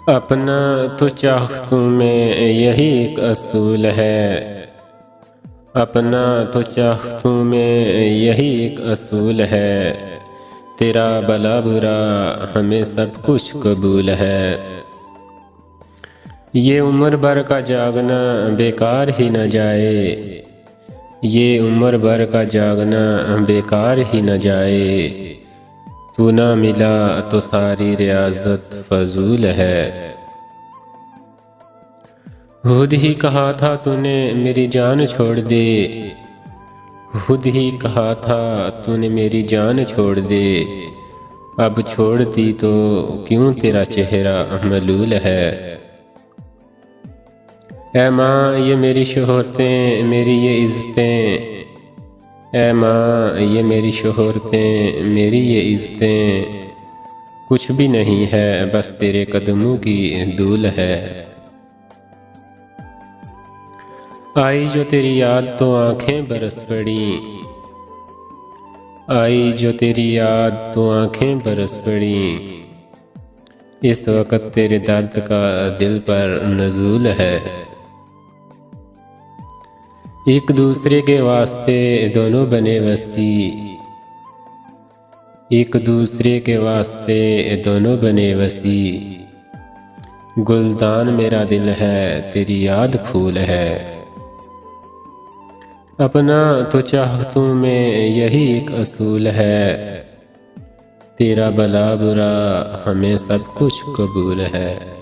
अपना तो चाहतों में यही एक असूल है, अपना तो चाहतों में यही एक असूल है। तेरा भला बुरा हमें सब कुछ कबूल है। ये उम्र भर का जागना बेकार ही न जाए, ये उम्र भर का जागना बेकार ही न जाए। तू ना मिला तो सारी रियाजत फजूल है। खुद ही कहा था तूने मेरी जान छोड़ दे, खुद ही कहा था तूने मेरी जान छोड़ दे। अब छोड़ दी तो क्यों तेरा चेहरा मलूल है। ऐ माँ ये मेरी शोहरतें, मेरी ये इज़्ज़तें, ऐ माँ ये मेरी शोहरतें, मेरी ये इज़्ज़तें कुछ भी नहीं है, बस तेरे कदमों की धूल है। आई जो तेरी याद तो आँखें बरस पड़ी, आई जो तेरी याद तो आँखें बरस पड़ी। इस वक़्त तेरे दर्द का दिल पर नज़ूल है। एक दूसरे के वास्ते दोनों बने वसी, एक दूसरे के वास्ते दोनों बने वसी। गुलदान मेरा दिल है, तेरी याद फूल है। अपना तो चाहतों में यही एक असूल है। तेरा भला बुरा हमें सब कुछ कबूल है।